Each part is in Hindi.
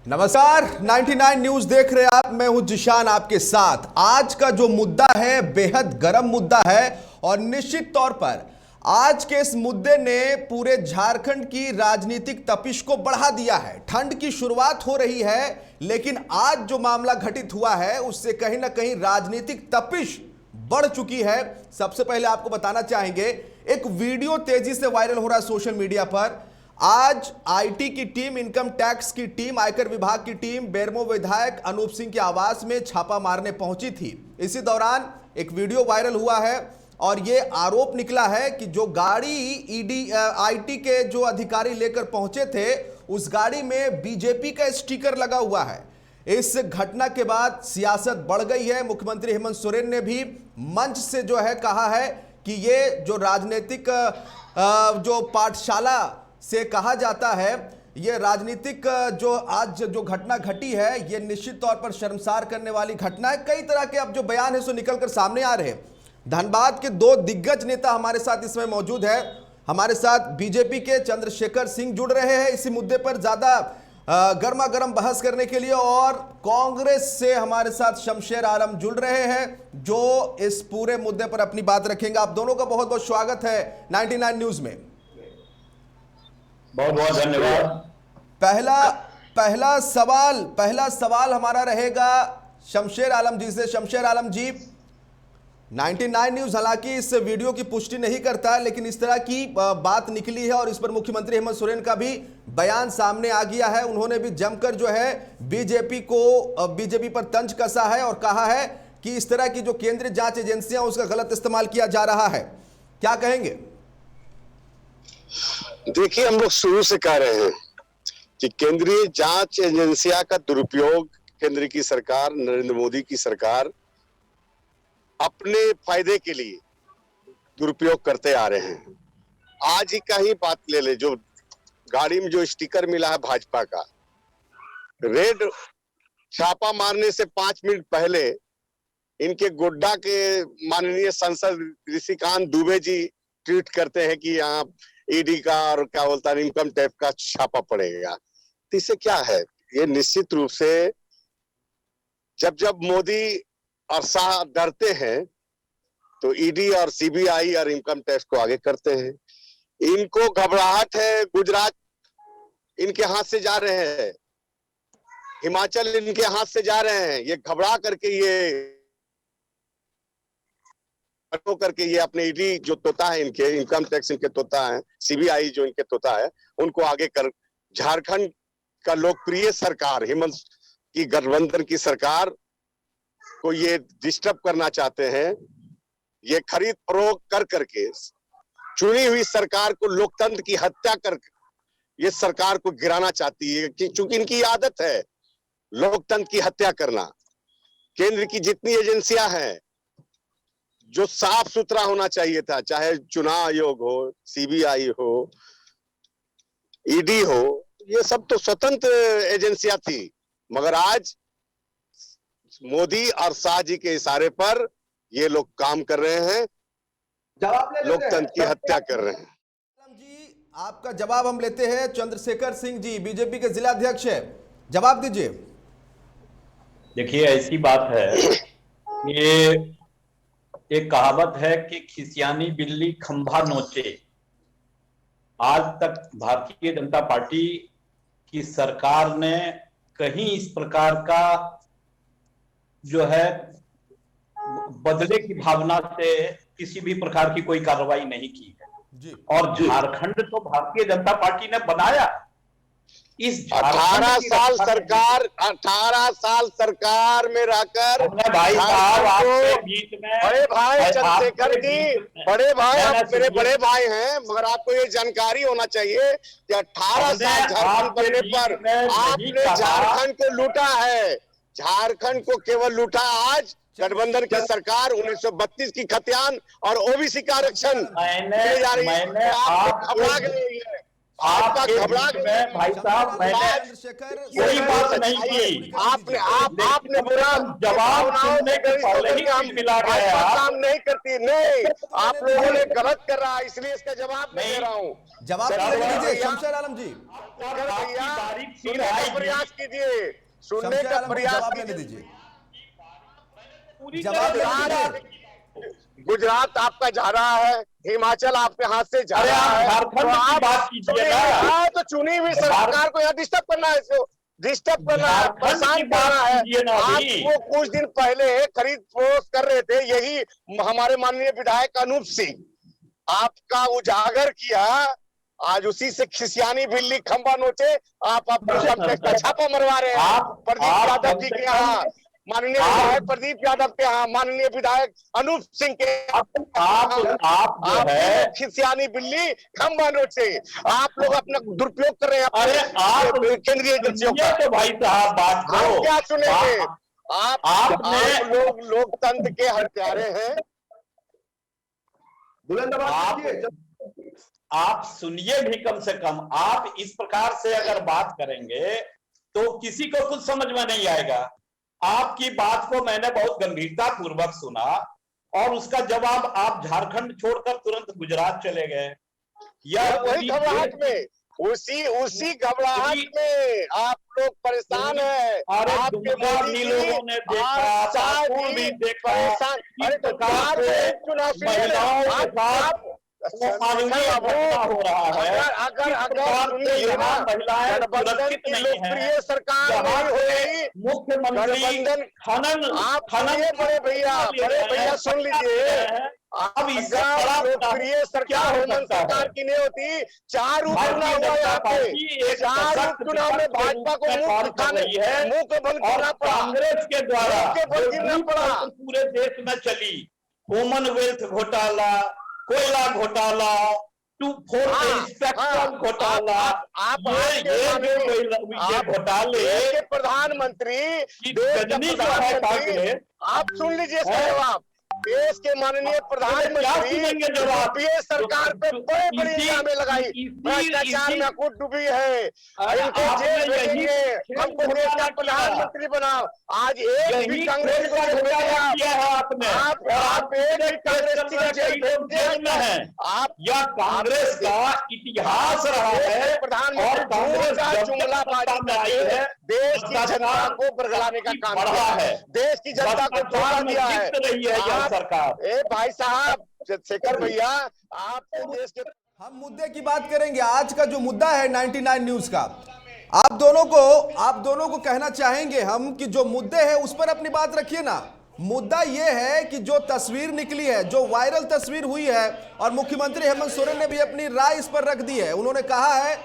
नमस्कार, 99 न्यूज देख रहे हैं आप। मैं हूं जिशान आपके साथ। आज का जो मुद्दा है बेहद गर्म मुद्दा है और निश्चित तौर पर आज के इस मुद्दे ने पूरे झारखंड की राजनीतिक तपिश को बढ़ा दिया है। ठंड की शुरुआत हो रही है, लेकिन आज जो मामला घटित हुआ है उससे कहीं ना कहीं राजनीतिक तपिश बढ़ चुकी है। सबसे पहले आपको बताना चाहेंगे, एक वीडियो तेजी से वायरल हो रहा है सोशल मीडिया पर। आज आईटी की टीम, इनकम टैक्स की टीम, आयकर विभाग की टीम बेरमो विधायक अनूप सिंह के आवास में छापा मारने पहुंची थी। इसी दौरान एक वीडियो वायरल हुआ है और यह आरोप निकला है कि जो गाड़ी आईटी के जो अधिकारी लेकर पहुंचे थे, उस गाड़ी में बीजेपी का स्टिकर लगा हुआ है। इस घटना के बाद सियासत बढ़ गई है। मुख्यमंत्री हेमंत सोरेन ने भी मंच से जो है कहा है कि ये जो राजनीतिक जो पाठशाला से कहा जाता है, ये राजनीतिक जो आज जो घटना घटी है, ये निश्चित तौर पर शर्मसार करने वाली घटना है। कई तरह के अब जो बयान है सो निकलकर सामने आ रहे हैं। धनबाद के दो दिग्गज नेता हमारे साथ इसमें मौजूद है। हमारे साथ बीजेपी के चंद्रशेखर सिंह जुड़ रहे हैं इसी मुद्दे पर ज्यादा गर्मा गर्म बहस करने के लिए, और कांग्रेस से हमारे साथ शमशेर आलम जुड़ रहे हैं जो इस पूरे मुद्दे पर अपनी बात रखेंगे। आप दोनों का बहुत बहुत स्वागत है 99 न्यूज में। बहुत बहुत धन्यवाद। पहला सवाल हमारा रहेगा शमशेर आलम जी से। शमशेर आलम जी, 99 न्यूज हालांकि इस वीडियो की पुष्टि नहीं करता, लेकिन इस तरह की बात निकली है और इस पर मुख्यमंत्री हेमंत सोरेन का भी बयान सामने आ गया है। उन्होंने भी जमकर जो है बीजेपी पर तंज कसा है और कहा है कि इस तरह की जो केंद्रीय जांच एजेंसियां उसका गलत इस्तेमाल किया जा रहा है। क्या कहेंगे? देखिए, हम लोग शुरू से कह रहे हैं कि केंद्रीय जांच एजेंसियां का दुरुपयोग केंद्र की सरकार, नरेंद्र मोदी की सरकार अपने फायदे के लिए दुरुपयोग करते आ रहे हैं। आज ही का ही बात ले ले, जो गाड़ी में जो स्टिकर मिला है भाजपा का, रेड छापा मारने से 5 मिनट पहले इनके गोड्डा के माननीय सांसद ऋषिकांत दुबे जी ट्वीट करते हैं कि यहाँ ईडी का और क्या बोलता है इनकम टैक्स का छापा पड़ेगा। तो इससे क्या है, ये निश्चित रूप से जब मोदी और शाह डरते हैं तो ईडी और सीबीआई और इनकम टैक्स को आगे करते हैं। इनको घबराहट है, गुजरात इनके हाथ से जा रहे हैं, हिमाचल इनके हाथ से जा रहे हैं। ये घबरा करके ये अपने ईडी जो तोता है, इनके इनकम टैक्स इनके तोता है, सीबीआई जो इनके तोता है, उनको आगे कर झारखंड का लोकप्रिय सरकार, हेमंत की गठबंधन की सरकार को ये डिस्टर्ब करना चाहते हैं। ये खरीद फरोख्त कर करके चुनी हुई सरकार को लोकतंत्र की हत्या करके ये सरकार को गिराना चाहती है, क्योंकि इनकी आदत है लोकतंत्र की हत्या करना। केंद्र की जितनी एजेंसियां हैं, जो साफ सुथरा होना चाहिए था, चाहे चुनाव आयोग हो, सीबीआई हो, ईडी हो, ये सब तो स्वतंत्र एजेंसियां थी, मगर आज मोदी और शाह जी के इशारे पर ये लोग काम कर रहे हैं, लोकतंत्र की हत्या कर रहे हैं। जी, आपका जवाब हम लेते हैं। चंद्रशेखर सिंह जी बीजेपी के जिला अध्यक्ष है, जवाब दीजिए। देखिए, ऐसी बात है कि एक कहावत है कि खिसियानी बिल्ली खंभा नोचे। आज तक भारतीय जनता पार्टी की सरकार ने कहीं इस प्रकार का जो है बदले की भावना से किसी भी प्रकार की कोई कार्रवाई नहीं की है जी। और झारखंड तो भारतीय जनता पार्टी ने बनाया। इस 18 साल सरकार में रहकर भाई साहब, आपके बीच में बड़े भाई चंद्रशेखर जी, बड़े भाई, आप मेरे बड़े भाई हैं, मगर आपको ये जानकारी होना चाहिए कि 18 साल झारखंड बनने पर आपने झारखंड को लूटा है। झारखंड को केवल लूटा आज गठबंधन की सरकार 1932 की खतियान और ओबीसी का आरक्षण मैंने घबरा गई है। आपका आपके घबरा बीच में भाई साहब मैंने चंद्रशेखर कोई बात नहीं की। आपने बोला जवाब सुनने के पहले ही हम मिला गया। काम नहीं करती, नहीं आप लोगों ने गलत कर रहा है, इसलिए इसका जवाब मैं दे रहा हूँ। जवाब लेने दीजिए शमशेर आलम जी, सुनने का प्रयास कीजिए, सुनने शमशेर का आलम जी प्रयास जवाब लेने कीजिए। दीजिए, जवाब लेने दीजिए। गुजरात आपका जा रहा है, हिमाचल आपके हाथ से जा अरे रहा आप है, झारखंड की बात कीजिए ना। तो चुनी हुई सरकार को यहाँ डिस्टर्ब करना है, इसको डिस्टर्ब करना है, झारखंड परेशान की करना बात है। कीजिए ना अभी। आपको कुछ दिन पहले खरीद फरोख्त कर रहे थे, यही हमारे माननीय विधायक अनूप सिंह आपका उजागर किया, आज उसी से खिसियानी बिल्ली खंबा नोचे, आप अपने सब का छापा मरवा रहे हैं। प्रदीप यादव जी के यहाँ, माननीय विधायक प्रदीप यादव के यहाँ, माननीय विधायक अनूप सिंह के आप जो है खिसियानी बिल्ली खंबा नोचे, आप लोग अपना दुरुपयोग कर रहे हैं। अरे आप केंद्रीय एजेंसियों का, तो भाई साहब बात हम करो। क्या सुनेंगे? आपने आप लोग लोकतंत्र के हत्यारे हैं। आप सुनिए भी कम से कम। आप इस प्रकार से अगर बात करेंगे तो किसी को कुछ समझ में नहीं आएगा। आपकी बात को मैंने बहुत गंभीरता पूर्वक सुना और उसका जवाब आप झारखंड छोड़कर तुरंत गुजरात चले गए। वही घबराहट में, उसी घबराहट में आप लोग परेशान हैं। आपके मोदी लोगों ने देखा, सासू भी देखा, अरे तो चुनाव महिलाओं के साथ हो रहा है। अगर गठबंधन की लोकप्रिय सरकार नहीं होगी, मुख्यमंत्री खनन बड़े भैया सुन लीजिए, अब लोकप्रिय सरकार हेमंत सरकार की नहीं होती। 4 उपचुनाव हुआ यहाँ पे, 4 उपचुनाव में भाजपा को मुंह को बंद करना पड़ा, कांग्रेस के द्वारा बंद गिरना पड़ा। पूरे देश में चली कॉमनवेल्थ घोटाला, कोयला घोटाला, 2-4 स्पेक्ट्रम घोटाला, ये घोटाले प्रधानमंत्री, प्रधानमंत्री आप सुन लीजिए इसका जवाब। देश के माननीय प्रधानमंत्री यूपीए सरकार पे बड़े इल्जाम लगाई, भ्रष्टाचार में खुद डूबी है, इनके जेल भेजेंगे, हमको देश का प्रधानमंत्री बनाओ। आज एक भी कांग्रेस को आप एक भी कांग्रेस में है, आप या कांग्रेस का इतिहास रहा है प्रधानमंत्री और कांग्रेस का जुमला बाजी है, देश की जनता को बरगलाने का काम किया है, देश की जनता को धोखा दिया है रही है यह सरकार। ए भाई साहब शेखर भैया, आप देश के हम मुद्दे की बात करेंगे। आज का जो मुद्दा है 99 न्यूज का, आप दोनों को कहना चाहेंगे हम कि जो मुद्दे हैं उस पर अपनी बात रखिए ना। मुद्दा यह है कि जो तस्वीर निकली है, जो वायरल तस्वीर हुई है, और मुख्यमंत्री हेमंत सोरेन ने भी अपनी राय इस पर रख दी है। उन्होंने कहा है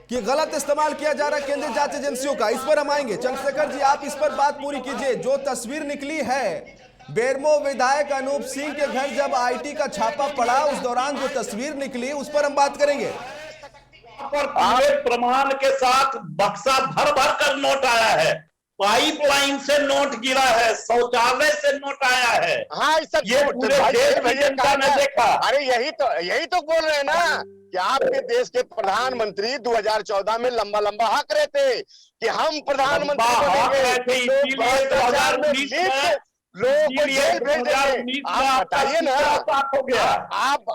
कि गलत इस्तेमाल किया जा रहा है केंद्रीय जांच एजेंसियों का। इस पर हम आएंगे। चंद्रशेखर जी, आप इस पर बात पूरी कीजिए। जो तस्वीर निकली है, बेरमो विधायक अनूप सिंह के घर जब आईटी का छापा पड़ा, उस दौरान जो तस्वीर निकली उस पर हम बात करेंगे। पर पूरे प्रमाण के साथ बक्सा भर भर कर नोट आया है, पाइपलाइन से नोट गिरा है, शौचालय से नोट आया है। हाँ, ये पूरे देश की जनता ने देखा। अरे यही तो बोल रहे हैं ना कि आपके देश के प्रधानमंत्री 2014 में लंबा लंबा हक रहे थे कि हम प्रधानमंत्री लोगों को जेल भेज देंगे। आप बताइए ना,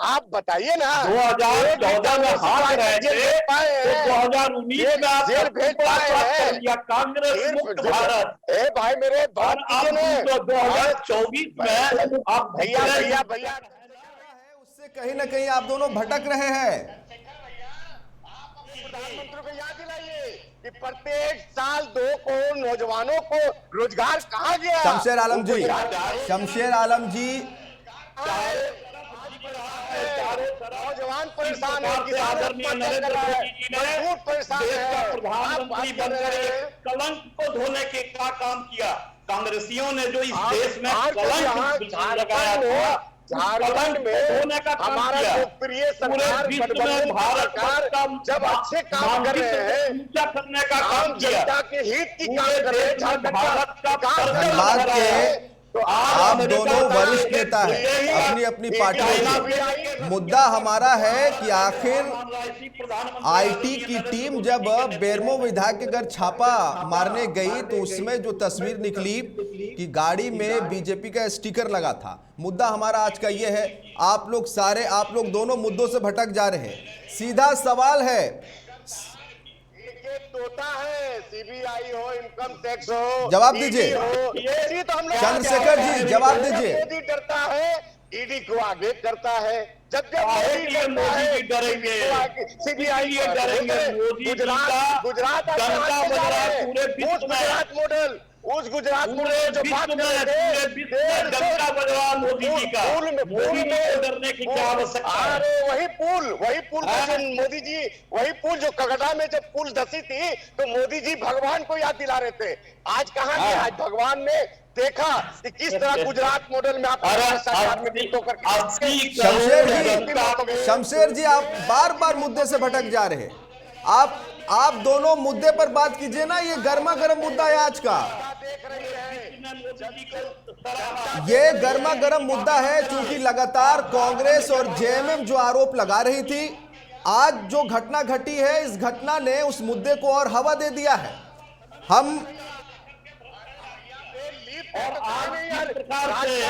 आप बताइए ना, 2014 में हार रहे थे तो 2019 में आप जेल भेज पाए हैं या कांग्रेस मुक्त भारत। ए भाई मेरे बात कीजिए ना, 2024 में आप भैया उससे कहीं ना कहीं आप दोनों भटक रहे हैं। प्रधानमंत्री को याद दिलाइए कि प्रत्येक साल 2 करोड़ नौजवानों को रोजगार कहा गया। शमशेर आलम जी, नौजवान परेशान है, किसान परेशान है, प्रधानमंत्री बनकर कलंक को धोने के का काम किया। कांग्रेसियों ने जो इस देश में कलंक लगाया था, झारखंड में हमारा लोकप्रिय सरकार गठबंधन सरकार जब अच्छे काम कर रहे हैं, करने का काम किया, जनता के हित की काम कर रहे हैं, भारत का धन्यवाद के तो आप दोनों वरिष्ठ नेता हैं अपनी अपनी पार्टियों के। मुद्दा हमारा है कि आखिर आईटी की टीम जब बेरमो विधायक के घर छापा मारने गई तो उसमें जो तस्वीर निकली कि गाड़ी में बीजेपी का स्टिकर लगा था। मुद्दा हमारा आज का ये है, आप लोग दोनों मुद्दों से भटक जा रहे हैं। सीधा सवाल है, तोता है, सीबीआई हो, इनकम टैक्स हो, जवाब दीजिए। ये तो हम लोग चंद्रशेखर जी जवाब दीजिए। मोदी डरता है, ईडी को आगे करता है। जब मोदी डरेंगे, सीबीआई डरेंगे। गुजरात मॉडल, उस गुजरात मॉडल जो बात कर रहे थे, मोदी जी का, मोदी जी को डरने की क्या आवश्यकता है? अरे वही पुल जो मोदी जी, वही पुल जो कगड़ा में जब पुल धसी थी तो मोदी जी भगवान को याद दिला रहे थे। आज कहाँ गए? आज भगवान ने देखा कि किस तरह गुजरात मॉडल में आप शमशेर जी आप बार बार मुद्दे से भटक जा रहे हैं। आप दोनों मुद्दे पर बात कीजिए ना। ये गर्मा गर्म मुद्दा है आज का, ये गर्मा गर्म मुद्दा है क्योंकि लगातार कांग्रेस और जेएमएम जो आरोप लगा रही थी, आज जो घटना घटी है इस घटना ने उस मुद्दे को और हवा दे दिया है। हम प्रकार से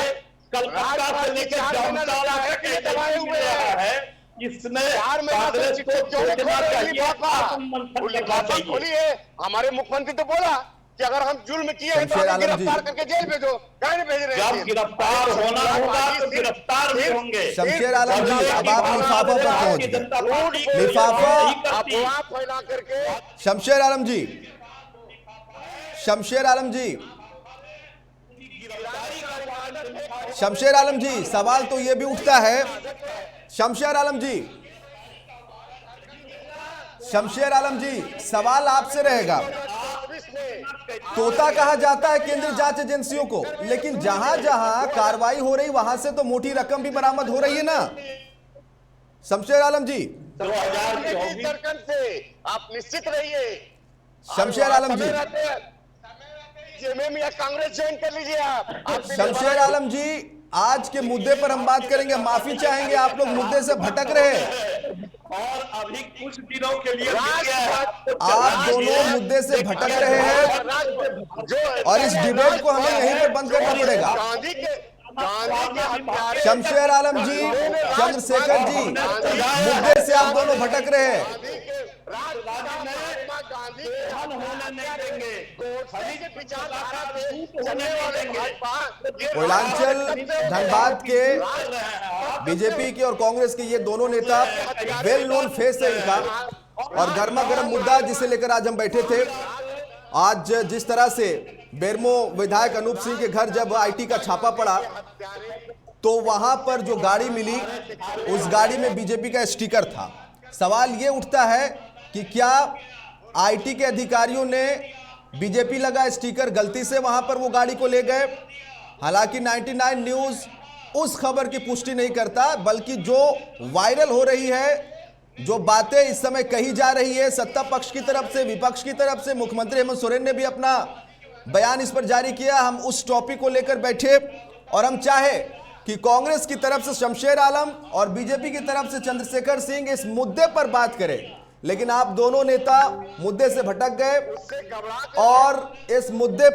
कलकत्ता से लेकर जामताड़ा तक दबाए हुए हैं। इसमें कांग्रेस को सोचना चाहिए। खोली है। हमारे मुख्यमंत्री तो बोला कि अगर हम जुल्म किए हैं तो गिरफ्तार करके जेल भेजो, कहीं नहीं भेज रहे हैं। जब गिरफ्तार होना होगा तो गिरफ्तार भी होंगे। शमशेर आलम जी अब आप लिफाफा पर पहुंच गए। लिफाफा अफवाह फैला करके शमशेर आलम जी सवाल तो ये भी उठता है, शमशेर आलम जी सवाल आपसे रहेगा। तोता कहा जाता है केंद्रीय जांच एजेंसियों को, लेकिन जहां जहां कार्रवाई हो रही वहां से तो मोटी रकम भी बरामद हो रही है ना शमशेर आलम जी। 2024 से आप निश्चित रहिए। शमशेर आलम जी, या कांग्रेस ज्वाइन कर लीजिए आप। शमशेर आलम जी आज के मुद्दे पर हम बात करेंगे। माफी चाहेंगे, आप लोग मुद्दे से भटक रहे हैं और अभी कुछ दिनों के लिए आप दोनों मुद्दे से भटक रहे हैं और इस डिबेट को हमें यहीं पर बंद करना पड़ेगा। शमशेर आलम जी, चंद्रशेखर जी, मुद्दे से आप दोनों भटक रहे हैं। कोयलांचल धनबाद के बीजेपी के और कांग्रेस के ये दोनों नेता वेल नोन फेस है इनका, और गर्मा गर्म मुद्दा जिसे लेकर आज हम बैठे थे। आज जिस तरह से बेरमो विधायक अनूप सिंह के घर जब आईटी का छापा पड़ा तो वहां पर जो गाड़ी मिली उस गाड़ी में बीजेपी का स्टिकर था। सवाल ये उठता है कि क्या आईटी के अधिकारियों ने बीजेपी लगा स्टिकर गलती से वहां पर वो गाड़ी को ले गए। हालांकि 99 न्यूज उस खबर की पुष्टि नहीं करता, बल्कि जो वायरल हो रही है, जो बातें इस समय कही जा रही है सत्ता पक्ष की तरफ से, विपक्ष की तरफ से, मुख्यमंत्री हेमंत सोरेन ने भी अपना बयान इस पर जारी किया। हम उस टॉपिक को लेकर बैठे और हम चाहे कि कांग्रेस की तरफ से शमशेर आलम और बीजेपी की तरफ से चंद्रशेखर सिंह इस मुद्दे पर बात करें, लेकिन आप दोनों नेता मुद्दे से भटक गए और इस मुद्दे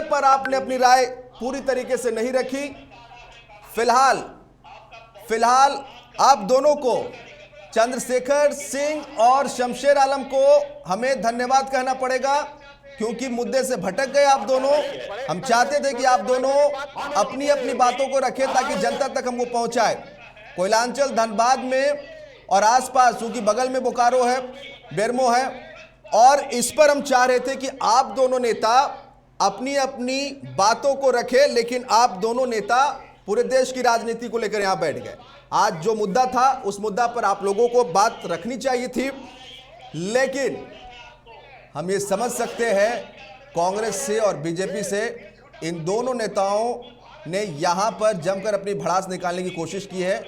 पर आपने अपनी राय पूरी तरीके से नहीं रखी। फिलहाल आप दोनों को, चंद्रशेखर सिंह और शमशेर आलम को हमें धन्यवाद कहना पड़ेगा क्योंकि मुद्दे से भटक गए आप दोनों। हम चाहते थे कि आप दोनों अपनी अपनी बातों को रखें ताकि जनता तक हमको पहुंचाए। कोयलांचल धनबाद में और आसपास, क्योंकि बगल में बोकारो है, बेरमो है, और इस पर हम चाह रहे थे कि आप दोनों नेता अपनी अपनी बातों को रखें, लेकिन आप दोनों नेता पूरे देश की राजनीति को लेकर यहां बैठ गए। आज जो मुद्दा था उस मुद्दा पर आप लोगों को बात रखनी चाहिए थी, लेकिन हम ये समझ सकते हैं कांग्रेस से और बीजेपी से इन दोनों नेताओं ने यहां पर जमकर अपनी भड़ास निकालने की कोशिश की है,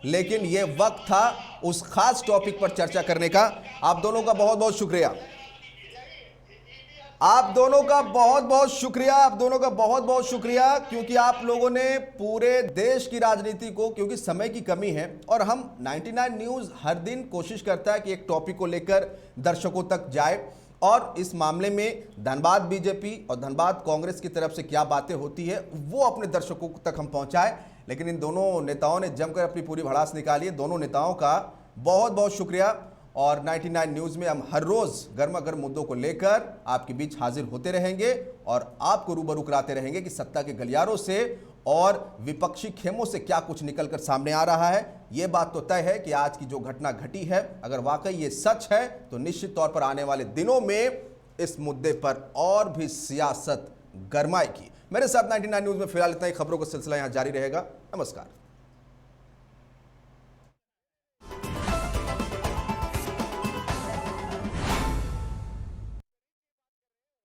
लेकिन ये वक्त था उस खास टॉपिक पर चर्चा करने का। आप दोनों का बहुत बहुत शुक्रिया। आप दोनों का बहुत बहुत शुक्रिया, आप दोनों का बहुत बहुत शुक्रिया, क्योंकि आप लोगों ने पूरे देश की राजनीति को, क्योंकि समय की कमी है और हम 99 न्यूज़ हर दिन कोशिश करता है कि एक टॉपिक को लेकर दर्शकों तक जाए, और इस मामले में धनबाद बीजेपी और धनबाद कांग्रेस की तरफ से क्या बातें होती है वो अपने दर्शकों तक हम पहुंचाए। लेकिन इन दोनों नेताओं ने जमकर अपनी पूरी भड़ास निकाली है। दोनों नेताओं का बहुत बहुत शुक्रिया। और 99 न्यूज़ में हम हर रोज़ गर्मा गर्म मुद्दों को लेकर आपके बीच हाजिर होते रहेंगे और आपको रूबरू कराते रहेंगे कि सत्ता के गलियारों से और विपक्षी खेमों से क्या कुछ निकलकर सामने आ रहा है। ये बात तो तय है कि आज की जो घटना घटी है, अगर वाकई ये सच है तो निश्चित तौर पर आने वाले दिनों में इस मुद्दे पर और भी सियासत गरमाएगी। मेरे साथ 99 न्यूज़ में फिलहाल इतना ही। खबरों का सिलसिला यहाँ जारी रहेगा। नमस्कार।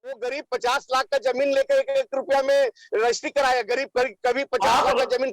वो गरीब 50 लाख का जमीन लेकर 1 रुपया में रजिस्ट्री कराया, गरीब कभी 50 लाख का जमीन